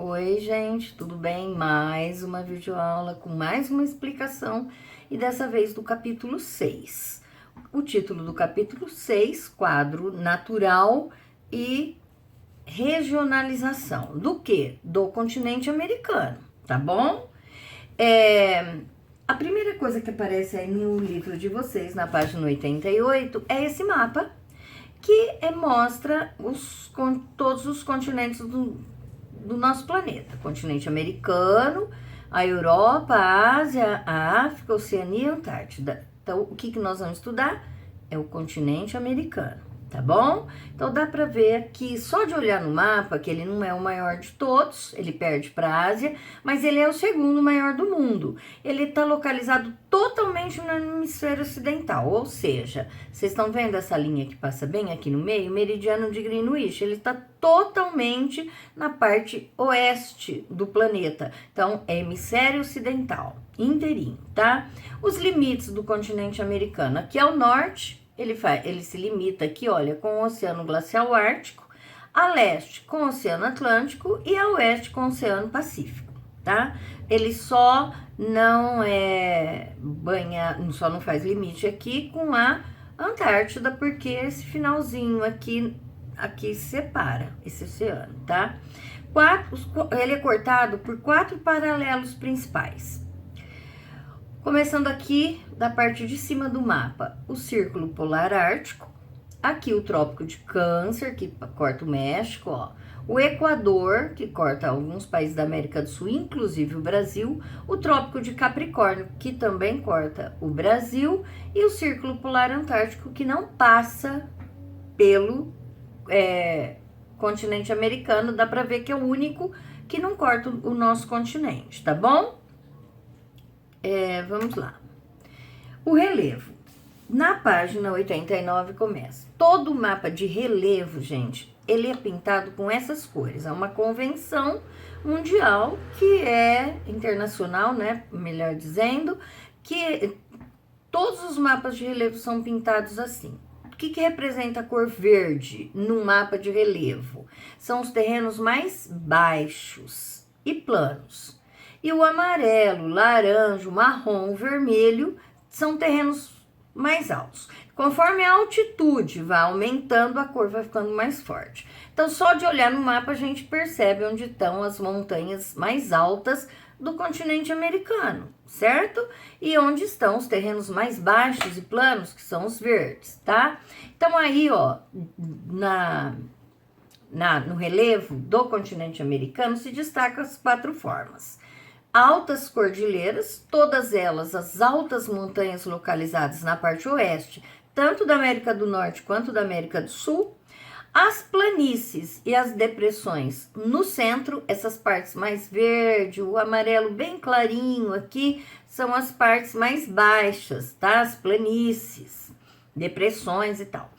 Oi, gente, tudo bem? Mais uma videoaula com mais uma explicação e dessa vez do capítulo 6. O título do capítulo 6, quadro natural e regionalização. Do que? Do continente americano, tá bom? A primeira coisa que aparece aí no livro de vocês, na página 88, é esse mapa que mostra todos os continentes do nosso planeta. Continente americano, a Europa, a Ásia, a África, a Oceania e a Antártida. Então, o que nós vamos estudar? É o continente americano, tá bom? Então, dá para ver aqui, só de olhar no mapa, que ele não é o maior de todos, ele perde para a Ásia, mas ele é o segundo maior do mundo. Ele está localizado totalmente no hemisfério ocidental, ou seja, vocês estão vendo essa linha que passa bem aqui no meio? Meridiano de Greenwich, ele está totalmente na parte oeste do planeta. Então, é hemisfério ocidental, inteirinho, tá? Os limites do continente americano, aqui ao norte, ele se limita aqui, olha, com o Oceano Glacial Ártico, a leste com o Oceano Atlântico e a oeste com o Oceano Pacífico, tá? Ele só não só não faz limite aqui com a Antártida, porque esse finalzinho aqui separa esse oceano, tá? Ele é cortado por 4 paralelos principais. Começando aqui da parte de cima do mapa, o Círculo Polar Ártico, aqui o Trópico de Câncer, que corta o México, ó, o Equador, que corta alguns países da América do Sul, inclusive o Brasil, o Trópico de Capricórnio, que também corta o Brasil, e o Círculo Polar Antártico, que não passa pelo continente americano. Dá para ver que é o único que não corta o nosso continente, tá bom? Vamos lá. O relevo. Na página 89 começa. Todo o mapa de relevo, gente, ele é pintado com essas cores. É uma convenção mundial que é internacional, né? Melhor dizendo, que todos os mapas de relevo são pintados assim. O que representa a cor verde no mapa de relevo? São os terrenos mais baixos e planos. E o amarelo, laranja, marrom, vermelho são terrenos mais altos. Conforme a altitude vai aumentando, a cor vai ficando mais forte. Então, só de olhar no mapa, a gente percebe onde estão as montanhas mais altas do continente americano, certo? E onde estão os terrenos mais baixos e planos, que são os verdes, tá? Então, aí, ó, no relevo do continente americano se destacam as 4 formas. Altas cordilheiras, todas elas as altas montanhas localizadas na parte oeste, tanto da América do Norte quanto da América do Sul. As planícies e as depressões no centro, essas partes mais verde, o amarelo bem clarinho aqui, são as partes mais baixas, tá? As planícies, depressões e tal.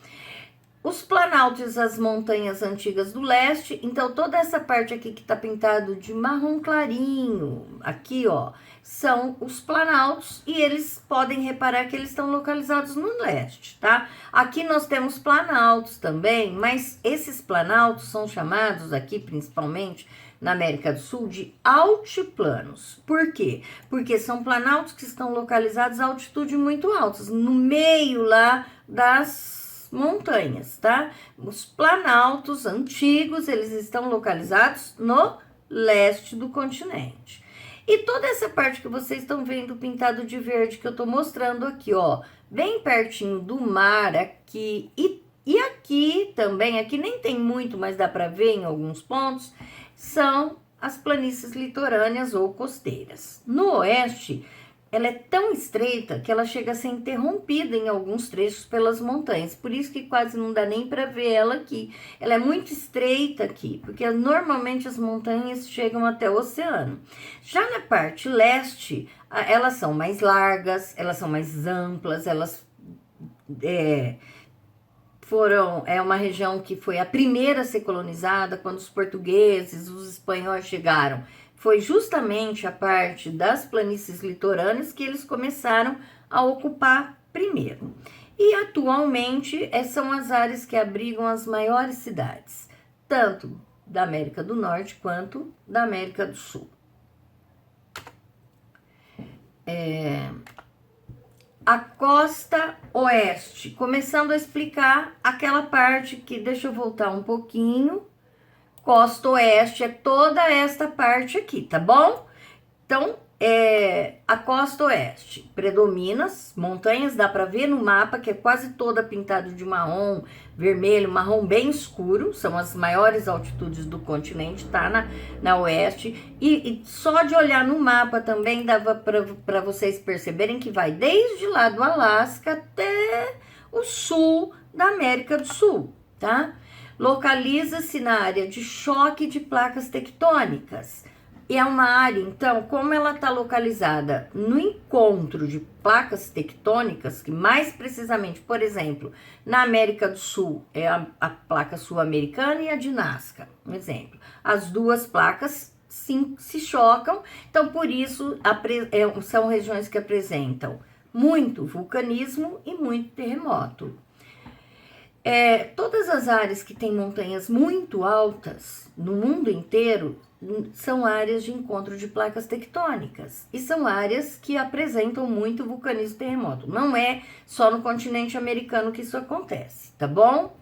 Os planaltos, as montanhas antigas do leste, então toda essa parte aqui que tá pintado de marrom clarinho, aqui ó, são os planaltos e eles podem reparar que eles estão localizados no leste, tá? Aqui nós temos planaltos também, mas esses planaltos são chamados aqui principalmente na América do Sul de altiplanos. Por quê? Porque são planaltos que estão localizados a altitude muito altas, no meio lá das montanhas, tá? Os planaltos antigos, eles estão localizados no leste do continente. E toda essa parte que vocês estão vendo pintado de verde que eu tô mostrando aqui, ó, bem pertinho do mar aqui e aqui também, aqui nem tem muito, mas dá para ver em alguns pontos, são as planícies litorâneas ou costeiras. No oeste, ela é tão estreita que ela chega a ser interrompida em alguns trechos pelas montanhas. Por isso que quase não dá nem para ver ela aqui. Ela é muito estreita aqui, porque normalmente as montanhas chegam até o oceano. Já na parte leste, elas são mais largas, elas são mais amplas, elas é uma região que foi a primeira a ser colonizada quando os portugueses, os espanhóis chegaram. Foi justamente a parte das planícies litorâneas que eles começaram a ocupar primeiro. E atualmente são as áreas que abrigam as maiores cidades, tanto da América do Norte quanto da América do Sul. A costa oeste, começando a explicar aquela parte que, deixa eu voltar um pouquinho, costa oeste é toda esta parte aqui, tá bom? Então, a costa oeste predomina as montanhas, dá para ver no mapa que é quase toda pintada de marrom, vermelho, marrom bem escuro, são as maiores altitudes do continente, tá na oeste, e só de olhar no mapa também dava para vocês perceberem que vai desde lá do Alasca até o sul da América do Sul, tá? Localiza-se na área de choque de placas tectônicas. E é uma área, então, como ela está localizada no encontro de placas tectônicas, que mais precisamente, por exemplo, na América do Sul é a placa sul-americana e a de Nazca, um exemplo. As duas placas sim, se chocam, então por isso são regiões que apresentam muito vulcanismo e muito terremoto. Todas as áreas que têm montanhas muito altas no mundo inteiro são áreas de encontro de placas tectônicas e são áreas que apresentam muito vulcanismo e terremoto. Não é só no continente americano que isso acontece, tá bom?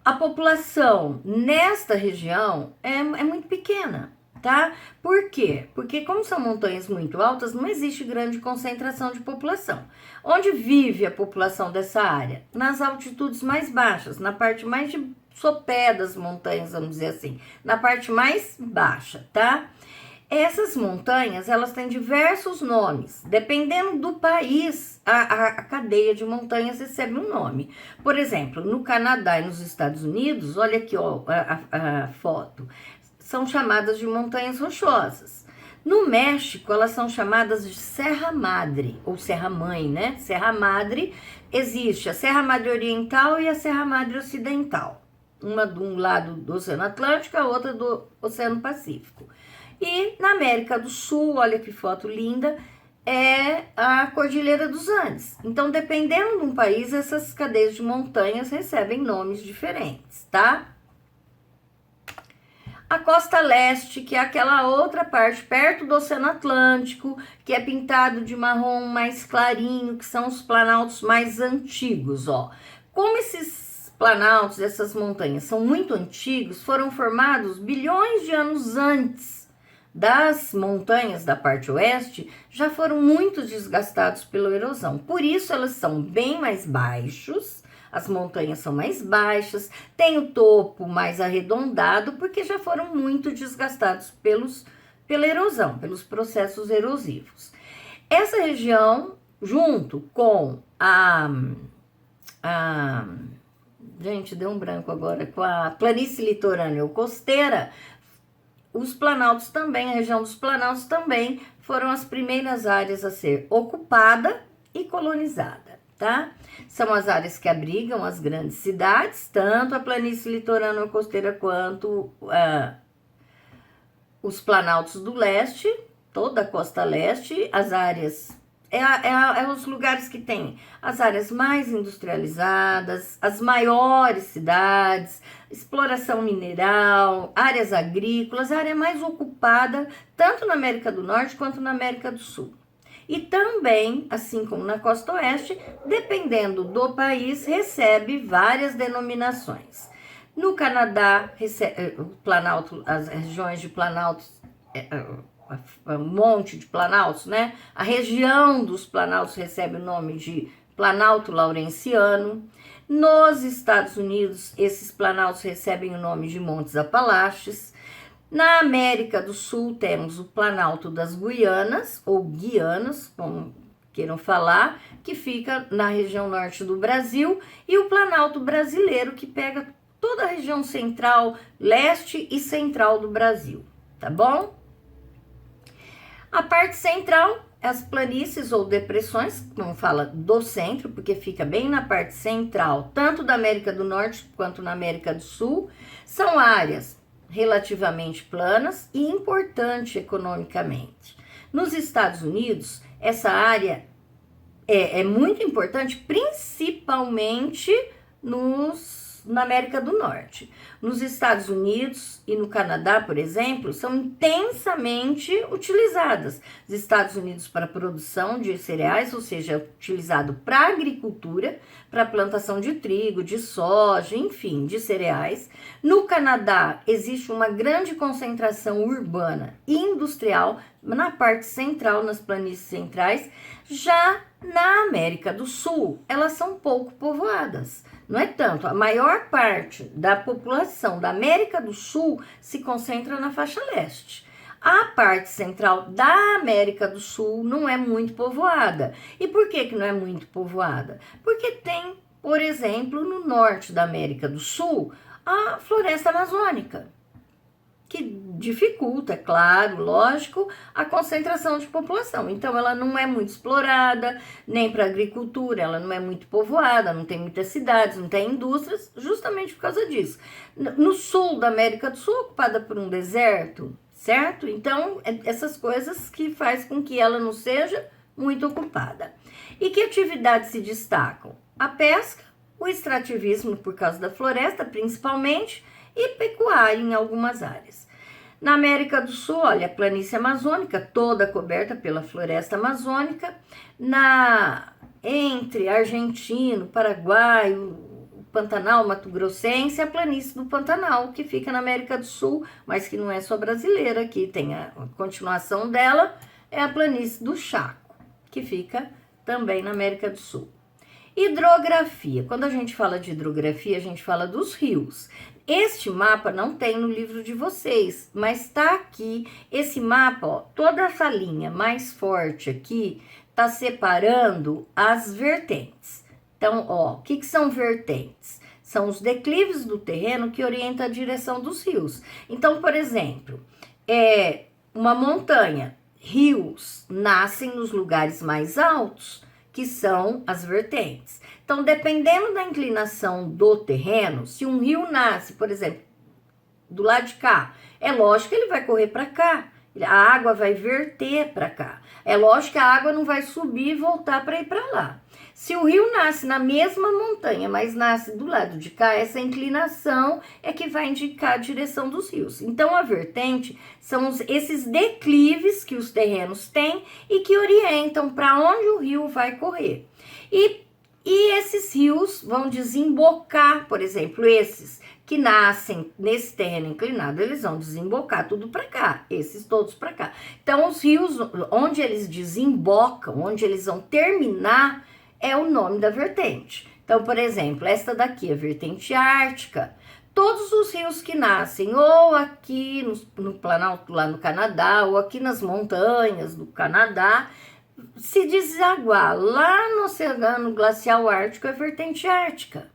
A população nesta região é muito pequena, tá? Por quê? Porque como são montanhas muito altas, não existe grande concentração de população. Onde vive a população dessa área? Nas altitudes mais baixas, na parte mais de sopé das montanhas, vamos dizer assim, na parte mais baixa, tá? Essas montanhas, elas têm diversos nomes, dependendo do país, a cadeia de montanhas recebe um nome. Por exemplo, no Canadá e nos Estados Unidos, olha aqui ó, a foto, são chamadas de montanhas rochosas. No México, elas são chamadas de Serra Madre, ou Serra Mãe, né? Serra Madre, existe a Serra Madre Oriental e a Serra Madre Ocidental. Uma de um lado do Oceano Atlântico, a outra do Oceano Pacífico. E na América do Sul, olha que foto linda, é a Cordilheira dos Andes. Então, dependendo de um país, essas cadeias de montanhas recebem nomes diferentes, tá? A costa leste, que é aquela outra parte perto do Oceano Atlântico, que é pintado de marrom mais clarinho, que são os planaltos mais antigos, ó. Como esses planaltos, essas montanhas são muito antigos, foram formados bilhões de anos antes das montanhas da parte oeste, já foram muito desgastados pela erosão. Por isso elas são bem mais baixos, as montanhas são mais baixas, tem o topo mais arredondado, porque já foram muito desgastados pela erosão, pelos processos erosivos. Essa região, junto com gente, deu um branco agora, com a planície litorânea ou costeira, os planaltos também, a região dos planaltos também foram as primeiras áreas a ser ocupada e colonizada, tá? São as áreas que abrigam as grandes cidades, tanto a planície litorânea ou costeira quanto os planaltos do leste, toda a costa leste, as áreas... os lugares que tem as áreas mais industrializadas, as maiores cidades, exploração mineral, áreas agrícolas, a área mais ocupada, tanto na América do Norte quanto na América do Sul. E também, assim como na costa oeste, dependendo do país, recebe várias denominações. No Canadá, as regiões de planaltos... um monte de planaltos, né? A região dos planaltos recebe o nome de Planalto Laurentiano. Nos Estados Unidos, esses planaltos recebem o nome de Montes Apalaches. Na América do Sul, temos o Planalto das Guianas, ou Guianas, como queiram falar, que fica na região norte do Brasil, e o Planalto Brasileiro, que pega toda a região central, leste e central do Brasil, tá bom? A parte central, as planícies ou depressões, como fala do centro, porque fica bem na parte central, tanto da América do Norte quanto na América do Sul, são áreas relativamente planas e importante economicamente. Nos Estados Unidos, essa área é muito importante, principalmente nos na América do Norte. Nos Estados Unidos e no Canadá, por exemplo, são intensamente utilizadas. Os Estados Unidos para a produção de cereais, ou seja, é utilizado para agricultura, para plantação de trigo, de soja, enfim, de cereais. No Canadá, existe uma grande concentração urbana e industrial na parte central, nas planícies centrais. Já na América do Sul, elas são pouco povoadas. Não é tanto. A maior parte da população da América do Sul se concentra na faixa leste. A parte central da América do Sul não é muito povoada. E por que não é muito povoada? Porque tem, por exemplo, no norte da América do Sul, a floresta amazônica, que dificulta, é claro, lógico, a concentração de população. Então, ela não é muito explorada, nem para agricultura, ela não é muito povoada, não tem muitas cidades, não tem indústrias, justamente por causa disso. No sul da América do Sul, ocupada por um deserto, certo? Então, essas coisas que faz com que ela não seja muito ocupada. E que atividades se destacam? A pesca, o extrativismo por causa da floresta, principalmente, e pecuária em algumas áreas. Na América do Sul, olha, a planície amazônica, toda coberta pela floresta amazônica. Entre Argentina, Paraguai, o Pantanal Mato Grossense, a planície do Pantanal, que fica na América do Sul, mas que não é só brasileira, aqui tem a continuação dela, é a planície do Chaco, que fica também na América do Sul. Hidrografia. Quando a gente fala de hidrografia, a gente fala dos rios. Este mapa não tem no livro de vocês, mas está aqui. Esse mapa, ó, toda essa linha mais forte aqui, está separando as vertentes. Então, ó, o que são vertentes? São os declives do terreno que orientam a direção dos rios. Então, por exemplo, uma montanha, rios nascem nos lugares mais altos, que são as vertentes. Então, dependendo da inclinação do terreno, se um rio nasce, por exemplo, do lado de cá, é lógico que ele vai correr para cá, a água vai verter para cá. É lógico que a água não vai subir e voltar para ir para lá. Se o rio nasce na mesma montanha, mas nasce do lado de cá, essa inclinação é que vai indicar a direção dos rios. Então, a vertente são esses declives que os terrenos têm e que orientam para onde o rio vai correr. E esses rios vão desembocar, por exemplo, esses que nascem nesse terreno inclinado, eles vão desembocar tudo para cá, esses todos para cá. Então, os rios, onde eles desembocam, onde eles vão terminar, é o nome da vertente. Então, por exemplo, esta daqui é a vertente ártica. Todos os rios que nascem ou aqui no Planalto, lá no Canadá, ou aqui nas montanhas do Canadá, se desaguar lá no Oceano Glacial Ártico, é a vertente ártica.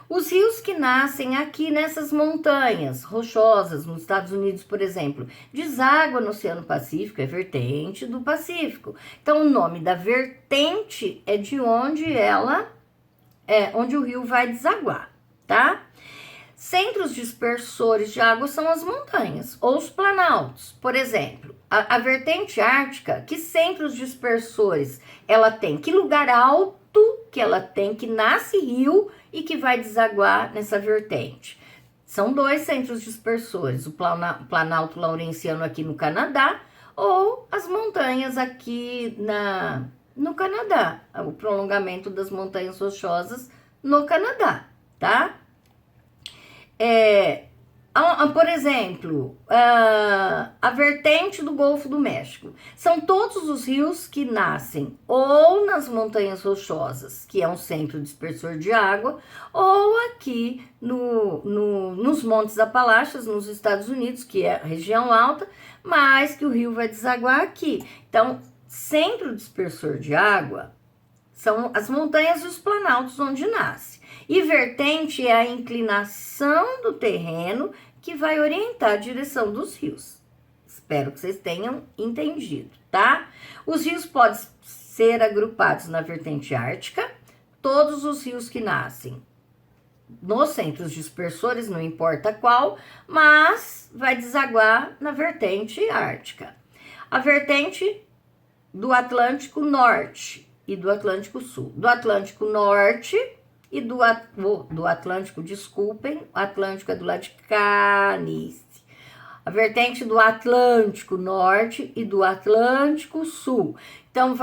Os rios que nascem aqui nessas montanhas rochosas, nos Estados Unidos, por exemplo, deságua no Oceano Pacífico, é vertente do Pacífico. Então, o nome da vertente é de onde onde o rio vai desaguar, tá? Centros dispersores de água são as montanhas ou os planaltos. Por exemplo, a vertente ártica, que centros dispersores ela tem? Que lugar alto que ela tem, que nasce rio e que vai desaguar nessa vertente? São dois centros dispersores, o Planalto Laurenciano aqui no Canadá ou as montanhas aqui no Canadá, o prolongamento das montanhas rochosas no Canadá, tá? Por exemplo, a vertente do Golfo do México. São todos os rios que nascem ou nas montanhas rochosas, que é um centro dispersor de água, ou aqui nos Montes Apalaches, nos Estados Unidos, que é a região alta, mas que o rio vai desaguar aqui. Então, centro dispersor de água são as montanhas e os planaltos onde nasce. E vertente é a inclinação do terreno que vai orientar a direção dos rios. Espero que vocês tenham entendido, tá? Os rios podem ser agrupados na vertente ártica, todos os rios que nascem nos centros dispersores, não importa qual, mas vai desaguar na vertente ártica. A vertente do Atlântico Norte e do Atlântico Sul. Do Atlântico Norte e do Atlântico, desculpem, o Atlântico é do lado de cá, nisso. A vertente do Atlântico Norte e do Atlântico Sul. Então,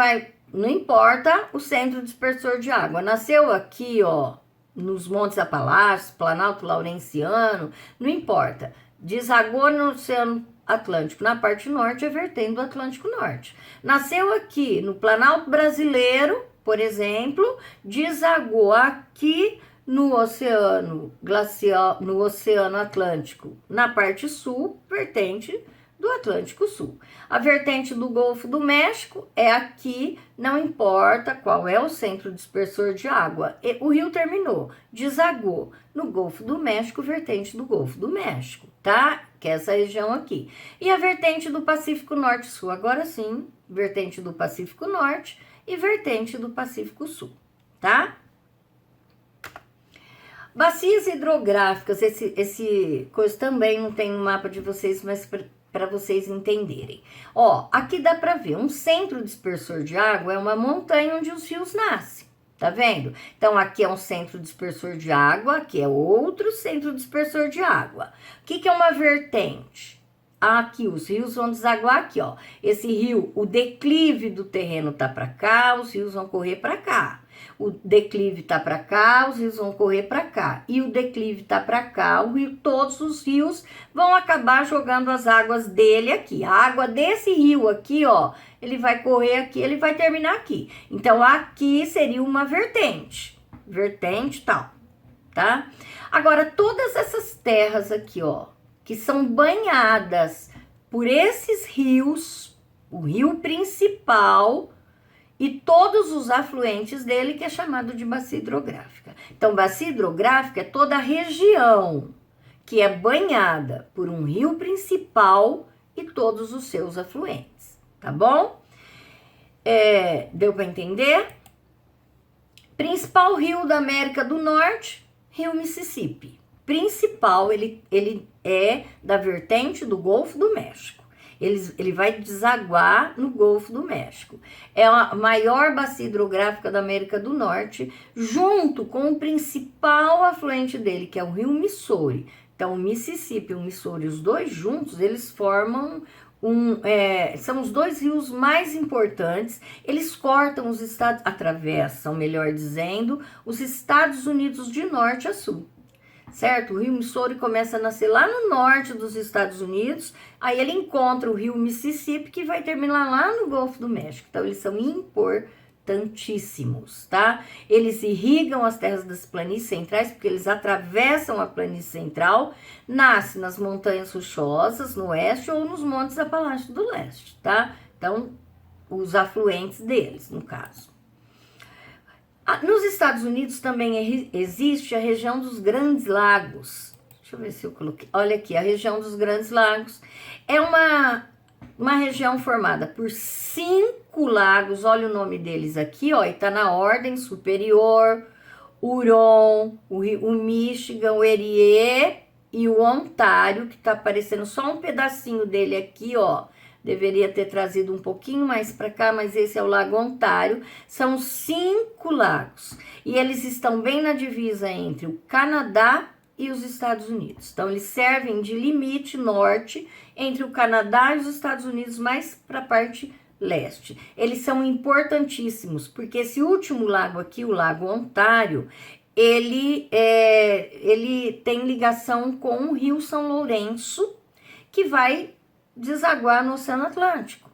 não importa o centro dispersor de água. Nasceu aqui, ó, nos Montes Apalaches, Planalto Laurenciano, não importa. Desagou no Oceano Atlântico, na parte norte, é vertente do Atlântico Norte. Nasceu aqui no Planalto Brasileiro, por exemplo, desagou aqui no Oceano Glacial, no Oceano Atlântico, na parte sul, vertente do Atlântico Sul. A vertente do Golfo do México é aqui, não importa qual é o centro dispersor de água. O rio terminou, desagou no Golfo do México, vertente do Golfo do México, tá? Que é essa região aqui. E a vertente do Pacífico Norte-Sul, agora sim, vertente do Pacífico Norte e vertente do Pacífico Sul, tá? Bacias hidrográficas, esse coisa também não tem no mapa de vocês, mas para vocês entenderem. Ó, aqui dá para ver, um centro dispersor de água é uma montanha onde os rios nascem, tá vendo? Então, aqui é um centro dispersor de água, aqui é outro centro dispersor de água. O que é uma vertente? Aqui, os rios vão desaguar aqui, ó. Esse rio, o declive do terreno tá para cá, os rios vão correr para cá. O declive tá para cá, os rios vão correr para cá. E o declive tá para cá, todos os rios vão acabar jogando as águas dele aqui. A água desse rio aqui, ó, ele vai correr aqui, ele vai terminar aqui. Então, aqui seria uma vertente tal, tá? Agora, todas essas terras aqui, ó, que são banhadas por esses rios, o rio principal e todos os afluentes dele, que é chamado de bacia hidrográfica. Então, bacia hidrográfica é toda a região que é banhada por um rio principal e todos os seus afluentes, tá bom? Deu para entender? Principal rio da América do Norte, Rio Mississippi. Principal, ele é da vertente do Golfo do México. Ele vai desaguar no Golfo do México. É a maior bacia hidrográfica da América do Norte, junto com o principal afluente dele, que é o Rio Missouri. Então, o Mississippi e o Missouri, os dois juntos, eles formam são os dois rios mais importantes. Eles cortam os estados, atravessam, melhor dizendo, os Estados Unidos de norte a sul. Certo? O rio Missouri começa a nascer lá no norte dos Estados Unidos, aí ele encontra o rio Mississippi, que vai terminar lá no Golfo do México. Então, eles são importantíssimos, tá? Eles irrigam as terras das planícies centrais, porque eles atravessam a planície central, nascem nas montanhas rochosas, no oeste, ou nos montes Apalaches do leste, tá? Então, os afluentes deles, no caso. Nos Estados Unidos também existe a região dos Grandes Lagos. Deixa eu ver se eu coloquei. Olha aqui, a região dos Grandes Lagos é uma região formada por 5 lagos. Olha o nome deles aqui, ó, e tá na ordem: Superior, Huron, o Michigan, o Erie e o Ontário, que tá aparecendo só um pedacinho dele aqui, ó. Deveria ter trazido um pouquinho mais para cá, mas esse é o Lago Ontário. São 5 lagos. E eles estão bem na divisa entre o Canadá e os Estados Unidos. Então, eles servem de limite norte entre o Canadá e os Estados Unidos, mais para a parte leste. Eles são importantíssimos, porque esse último lago aqui, o Lago Ontário, ele tem ligação com o Rio São Lourenço, que vai desaguar no Oceano Atlântico.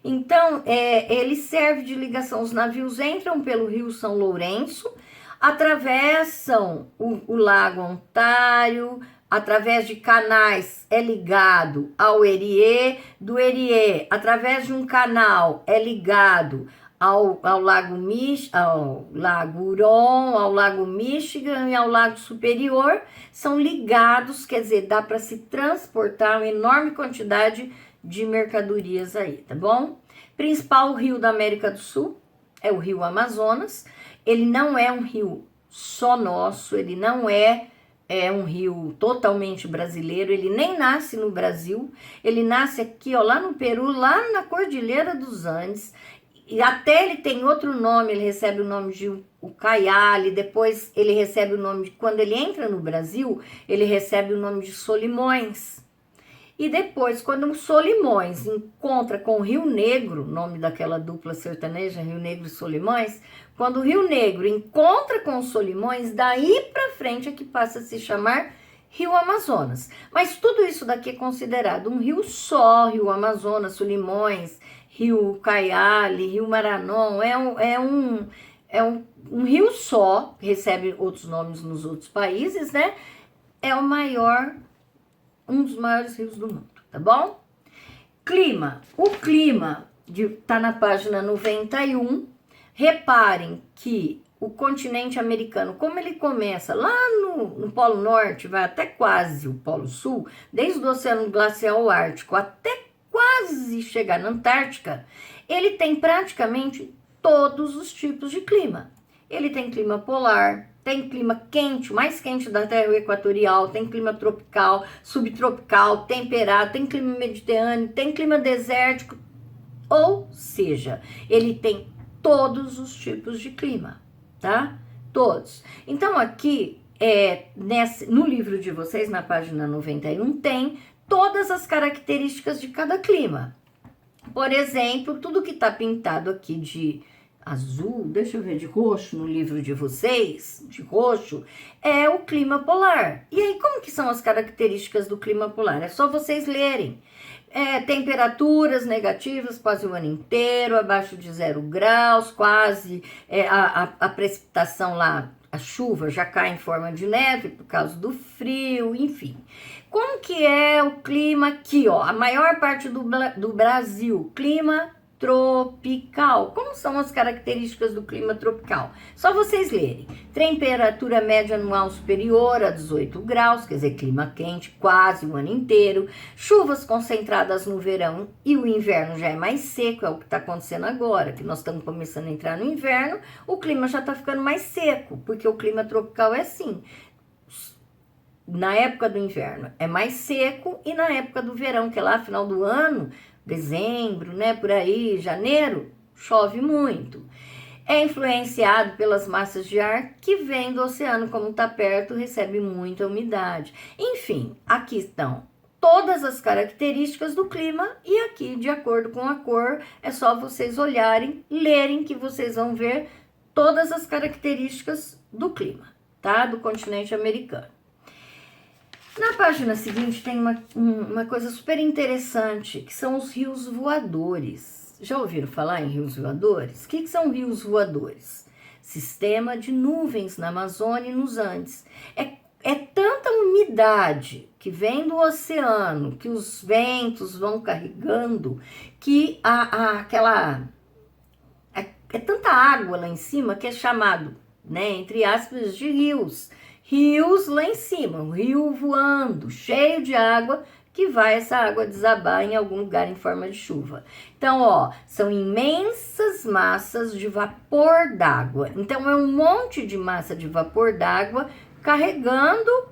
Então, ele serve de ligação. Os navios entram pelo Rio São Lourenço, atravessam o Lago Ontário, através de canais é ligado ao Erie, do Erie, através de um canal, é ligado ao Lago Huron, ao Lago Michigan e ao Lago Superior. São ligados, quer dizer, dá para se transportar uma enorme quantidade de mercadorias aí, tá bom? Principal rio da América do Sul é o Rio Amazonas. Ele não é um rio só nosso, ele não é um rio totalmente brasileiro, ele nem nasce no Brasil, ele nasce aqui, ó, lá no Peru, lá na Cordilheira dos Andes. E até ele tem outro nome, ele recebe o nome de Ucayali, depois ele recebe o nome de, quando ele entra no Brasil, ele recebe o nome de Solimões. E depois, quando o Solimões encontra com o Rio Negro, nome daquela dupla sertaneja, Rio Negro e Solimões, quando o Rio Negro encontra com os Solimões, daí para frente é que passa a se chamar Rio Amazonas. Mas tudo isso daqui é considerado um rio só, Rio Amazonas, Solimões, Rio Ucayali, Rio Maranon, um rio só, recebe outros nomes nos outros países, né? É o maior, um dos maiores rios do mundo, tá bom? Clima. O clima tá na página 91. Reparem que o continente americano, como ele começa lá no Polo Norte, vai até quase o Polo Sul, desde o Oceano Glacial Ártico até quase chegar na Antártica, ele tem praticamente todos os tipos de clima. Ele tem clima polar, tem clima quente, o mais quente da Terra equatorial, tem clima tropical, subtropical, temperado, tem clima mediterrâneo, tem clima desértico, ou seja, ele tem todos os tipos de clima, tá? Todos. Então aqui, no livro de vocês, na página 91, tem todas as características de cada clima. Por exemplo, tudo que está pintado aqui de azul, deixa eu ver, de roxo no livro de vocês, de roxo, é o clima polar. E aí, como que são as características do clima polar? É só vocês lerem. Temperaturas negativas quase o ano inteiro, abaixo de 0 graus, quase a precipitação lá, a chuva já cai em forma de neve por causa do frio, enfim. Como que é o clima aqui, ó? A maior parte do Brasil, clima tropical. Como são as características do clima tropical? Só vocês lerem. Temperatura média anual superior a 18 graus, quer dizer, clima quente quase o ano inteiro. Chuvas concentradas no verão e o inverno já é mais seco, é o que está acontecendo agora, que nós estamos começando a entrar no inverno, o clima já está ficando mais seco, porque o clima tropical é assim. Na época do inverno é mais seco e na época do verão, que é lá final do ano, dezembro, né, por aí, janeiro, chove muito. É influenciado pelas massas de ar que vêm do oceano, como está perto, recebe muita umidade. Enfim, aqui estão todas as características do clima e aqui, de acordo com a cor, é só vocês olharem, lerem que vocês vão ver todas as características do clima, tá? Do continente americano. Na página seguinte tem uma coisa super interessante, que são os rios voadores. Já ouviram falar em rios voadores? O que são rios voadores? Sistema de nuvens na Amazônia e nos Andes. É tanta umidade que vem do oceano, que os ventos vão carregando, que é tanta água lá em cima que é chamado, né, entre aspas, de rios. Rios lá em cima, um rio voando, cheio de água, que vai essa água desabar em algum lugar em forma de chuva. Então, ó, são imensas massas de vapor d'água. Então, é um monte de massa de vapor d'água carregando.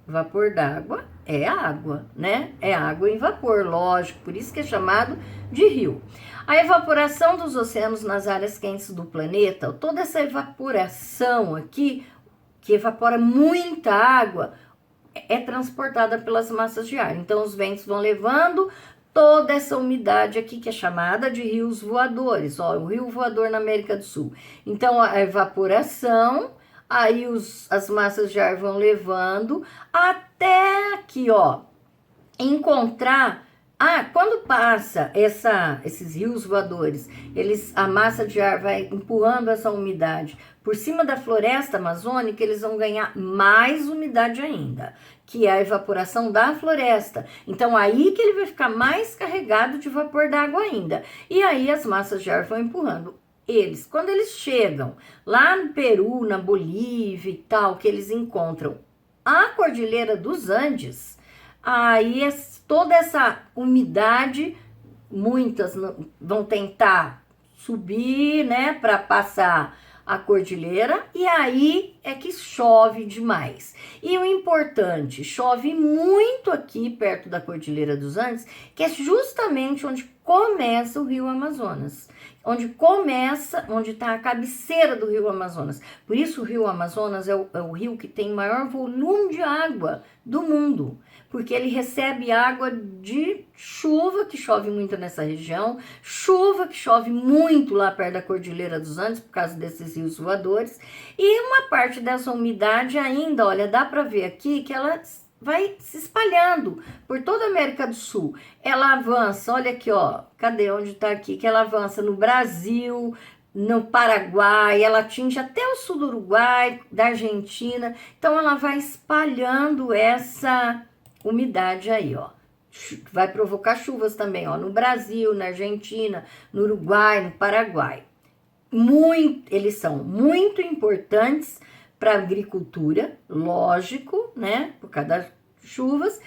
Vapor d'água é água, né? É água em vapor, lógico, por isso que é chamado de rio. A evaporação dos oceanos nas áreas quentes do planeta, toda essa evaporação aqui, que evapora muita água, é transportada pelas massas de ar. Então, os ventos vão levando toda essa umidade aqui, que é chamada de rios voadores. Ó, o rio voador na América do Sul. Então, a evaporação, aí as massas de ar vão levando até aqui, ó, encontrar... quando passa esses rios voadores, a massa de ar vai empurrando essa umidade por cima da floresta amazônica, eles vão ganhar mais umidade ainda, que é a evaporação da floresta. Então, aí que ele vai ficar mais carregado de vapor d'água ainda. E aí as massas de ar vão empurrando eles. Quando eles chegam lá no Peru, na Bolívia e tal, que eles encontram a Cordilheira dos Andes, aí toda essa umidade, muitas vão tentar subir, né, para passar a cordilheira, e aí é que chove demais. E o importante, chove muito aqui perto da Cordilheira dos Andes, que é justamente onde começa o Rio Amazonas. Onde está a cabeceira do Rio Amazonas. Por isso o Rio Amazonas é o rio que tem maior volume de água do mundo. Porque ele recebe água de chuva, que chove muito nessa região, chuva que chove muito lá perto da Cordilheira dos Andes, por causa desses rios voadores, e uma parte dessa umidade ainda, olha, dá para ver aqui que ela vai se espalhando por toda a América do Sul. Ela avança, olha aqui, ó, cadê onde tá aqui? Que ela avança no Brasil, no Paraguai, ela atinge até o sul do Uruguai, da Argentina, então ela vai espalhando essa umidade aí, ó. Vai provocar chuvas também, ó, no Brasil, na Argentina, no Uruguai, no Paraguai. Eles são muito importantes para a agricultura, lógico, né, por causa das chuvas,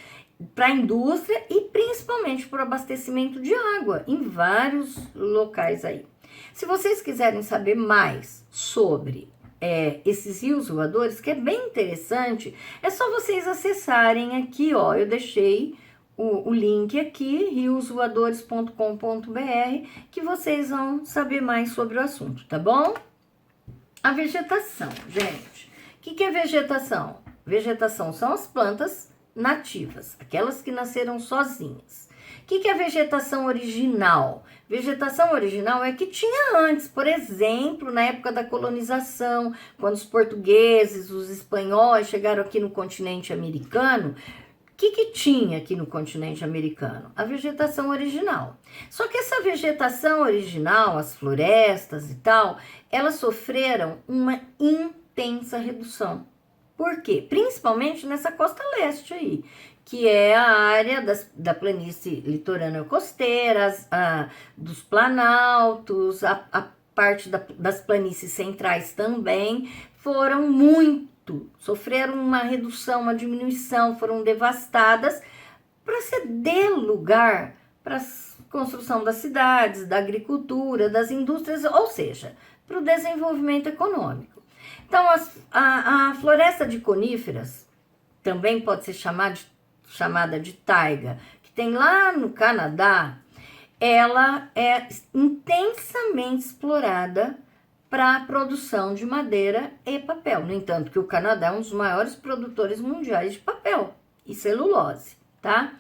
para a indústria e principalmente para o abastecimento de água em vários locais aí. Se vocês quiserem saber mais sobre esses rios voadores, que é bem interessante, é só vocês acessarem aqui, ó, eu deixei o link aqui, riosvoadores.com.br, que vocês vão saber mais sobre o assunto, tá bom? A vegetação, gente. O que é vegetação? Vegetação são as plantas nativas, aquelas que nasceram sozinhas. O que é vegetação original? Vegetação original é que tinha antes, por exemplo, na época da colonização, quando os portugueses, os espanhóis chegaram aqui no continente americano. O que tinha aqui no continente americano? A vegetação original. Só que essa vegetação original, as florestas e tal, elas sofreram uma intensa redução. Por quê? Principalmente nessa costa leste aí, que é a área da planície litorânea costeira, dos planaltos, a parte das planícies centrais também, sofreram uma redução, uma diminuição, foram devastadas para ceder lugar para a construção das cidades, da agricultura, das indústrias, ou seja, para o desenvolvimento econômico. Então, a floresta de coníferas, também pode ser chamada de taiga, que tem lá no Canadá, ela é intensamente explorada para a produção de madeira e papel. No entanto, que o Canadá é um dos maiores produtores mundiais de papel e celulose, tá?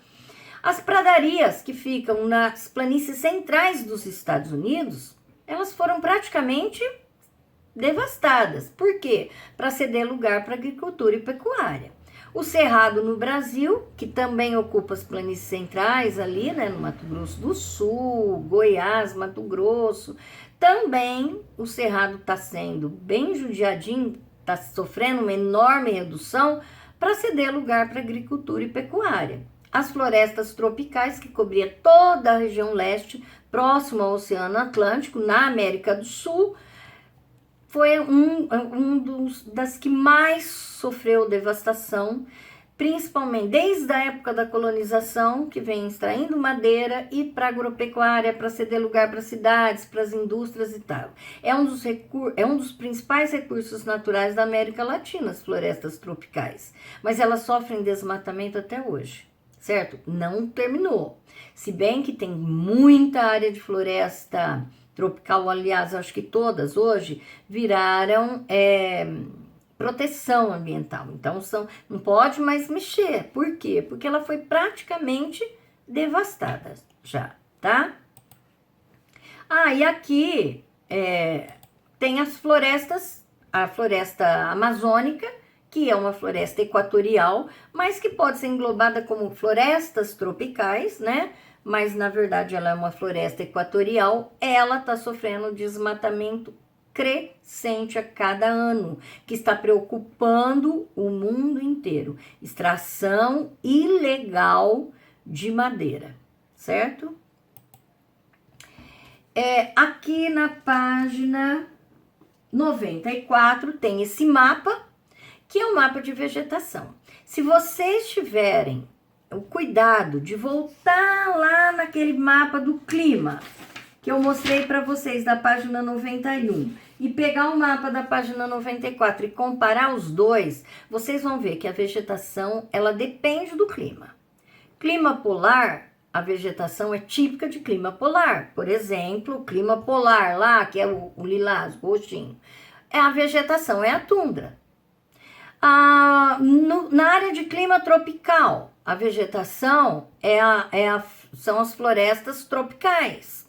As pradarias que ficam nas planícies centrais dos Estados Unidos, elas foram praticamente devastadas. Por quê? Para ceder lugar para agricultura e pecuária. O cerrado no Brasil, que também ocupa as planícies centrais ali, né, no Mato Grosso do Sul, Goiás, Mato Grosso, também o cerrado está sendo bem judiadinho, está sofrendo uma enorme redução para ceder lugar para agricultura e pecuária. As florestas tropicais, que cobria toda a região leste, próximo ao Oceano Atlântico, na América do Sul, foi das que mais sofreu devastação, principalmente desde a época da colonização, que vem extraindo madeira e para agropecuária, para ceder lugar para cidades, para as indústrias e tal. É um dos principais recursos naturais da América Latina, as florestas tropicais. Mas elas sofrem desmatamento até hoje, certo? Não terminou. Se bem que tem muita área de floresta tropical, aliás, acho que todas hoje viraram proteção ambiental. Então, não pode mais mexer. Por quê? Porque ela foi praticamente devastada já, tá? E aqui tem as florestas, a floresta amazônica, que é uma floresta equatorial, mas que pode ser englobada como florestas tropicais, né? Mas, na verdade, ela é uma floresta equatorial. Ela está sofrendo desmatamento crescente a cada ano, que está preocupando o mundo inteiro. Extração ilegal de madeira, certo? Aqui na página 94 tem esse mapa, que é um mapa de vegetação. Se vocês tiverem o cuidado de voltar lá naquele mapa do clima, que eu mostrei para vocês da página 91 e pegar o mapa da página 94 e comparar os dois, vocês vão ver que a vegetação, ela depende do clima. Clima polar, a vegetação é típica de clima polar. Por exemplo, o clima polar lá, que é o lilás, o roxinho, a vegetação é a tundra. Na área de clima tropical, a vegetação são as florestas tropicais.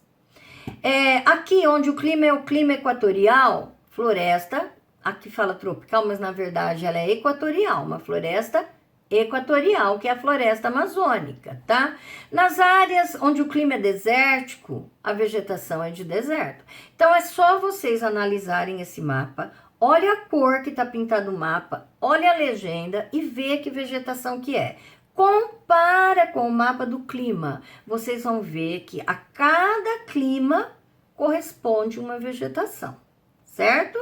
Aqui onde o clima é o clima equatorial, floresta, aqui fala tropical, mas na verdade ela é equatorial, uma floresta equatorial, que é a floresta amazônica, tá? Nas áreas onde o clima é desértico, a vegetação é de deserto. Então é só vocês analisarem esse mapa, olha a cor que está pintado no mapa, olha a legenda e vê que vegetação que é. Compara com o mapa do clima, vocês vão ver que a cada clima corresponde uma vegetação, certo?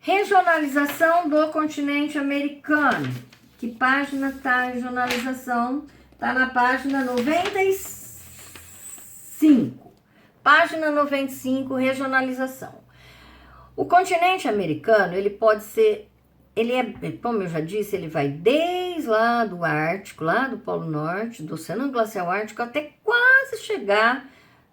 Regionalização do continente americano. Que página está a regionalização? Está na página 95. Página 95, regionalização. O continente americano, ele pode ser, como eu já disse, ele vai desde lá do Ártico, lá do Polo Norte, do Oceano Glacial Ártico, até quase chegar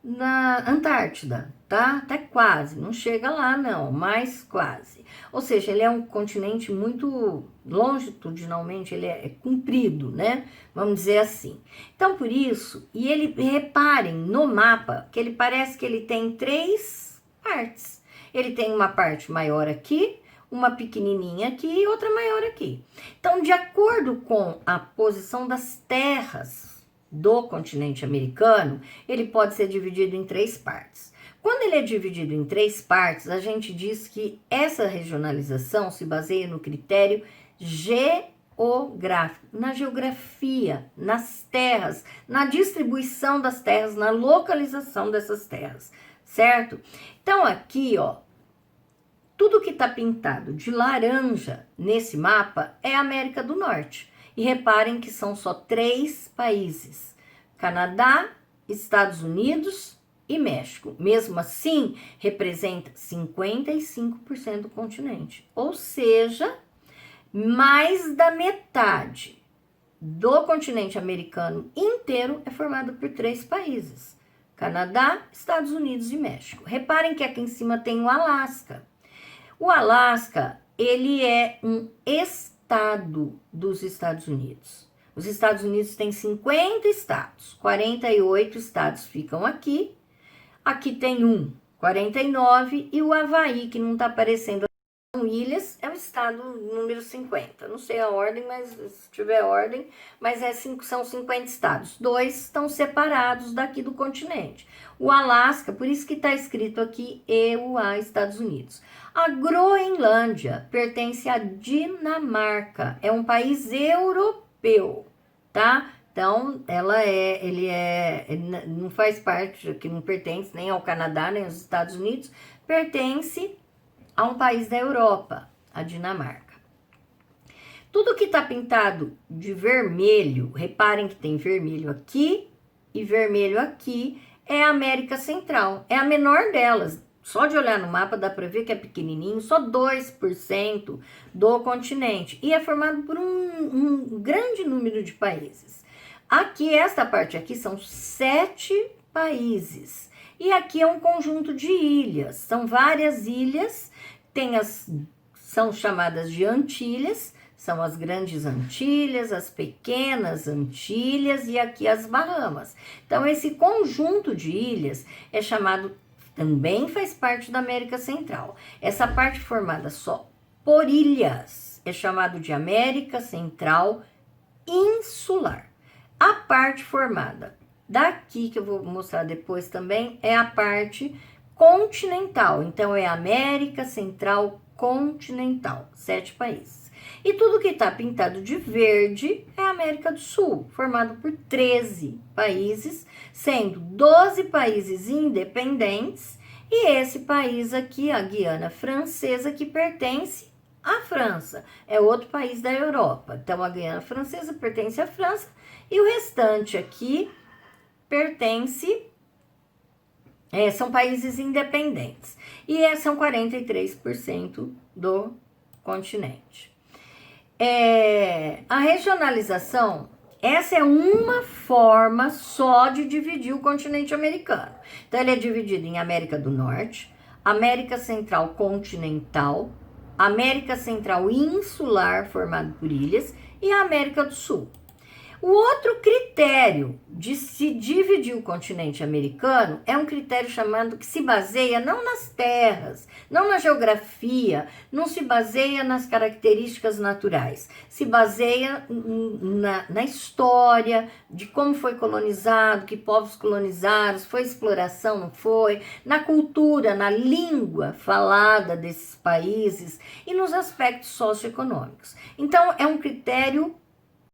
na Antártida, tá? Até quase, não chega lá não, mas quase. Ou seja, ele é um continente muito, longitudinalmente, ele é comprido, né? Vamos dizer assim. Então, por isso, e reparem no mapa, que ele parece que ele tem 3 partes. Ele tem uma parte maior aqui, uma pequenininha aqui e outra maior aqui. Então, de acordo com a posição das terras do continente americano, ele pode ser dividido em 3 partes. Quando ele é dividido em 3 partes, a gente diz que essa regionalização se baseia no critério geográfico, na geografia, nas terras, na distribuição das terras, na localização dessas terras, certo? Então aqui, ó, tudo que está pintado de laranja nesse mapa é a América do Norte. E reparem que são só 3 países: Canadá, Estados Unidos e México. Mesmo assim, representa 55% do continente. Ou seja, mais da metade do continente americano inteiro é formado por 3 países: Canadá, Estados Unidos e México. Reparem que aqui em cima tem o Alasca. O Alasca, ele é um estado dos Estados Unidos. Os Estados Unidos têm 50 estados, 48 estados ficam aqui. Aqui tem 49, e o Havaí, que não está aparecendo, são ilhas, é o estado número 50. Não sei a ordem, mas se tiver ordem, mas são 50 estados. 2 estão separados daqui do continente. O Alasca, por isso que está escrito aqui EUA, Estados Unidos. A Groenlândia pertence à Dinamarca, é um país europeu, tá? Então, ele não faz parte, que não pertence nem ao Canadá, nem aos Estados Unidos, pertence a um país da Europa, a Dinamarca. Tudo que está pintado de vermelho, reparem que tem vermelho aqui e vermelho aqui, é a América Central, é a menor delas. Só de olhar no mapa dá para ver que é pequenininho, só 2% do continente, e é formado por um grande número de países. Aqui, esta parte aqui são 7 países. E aqui é um conjunto de ilhas. São várias ilhas, são chamadas de Antilhas, são as grandes Antilhas, as pequenas Antilhas e aqui as Bahamas. Então, esse conjunto de ilhas é chamado, também faz parte da América Central. Essa parte formada só por ilhas é chamado de América Central Insular. A parte formada daqui, que eu vou mostrar depois também, é a parte continental. Então, é América Central Continental, 7 países. E tudo que está pintado de verde é a América do Sul, formado por 13 países, sendo 12 países independentes, e esse país aqui, a Guiana Francesa, que pertence à França, é outro país da Europa. Então, a Guiana Francesa pertence à França, e o restante aqui pertence, são países independentes. E são 43% do continente. A regionalização, essa é uma forma só de dividir o continente americano. Então, ele é dividido em América do Norte, América Central continental, América Central insular, formado por ilhas, e a América do Sul. O outro critério de se dividir o continente americano é um critério chamado que se baseia não nas terras, não na geografia, não se baseia nas características naturais, se baseia na história de como foi colonizado, que povos colonizaram, foi exploração, não foi, na cultura, na língua falada desses países e nos aspectos socioeconômicos. Então, é um critério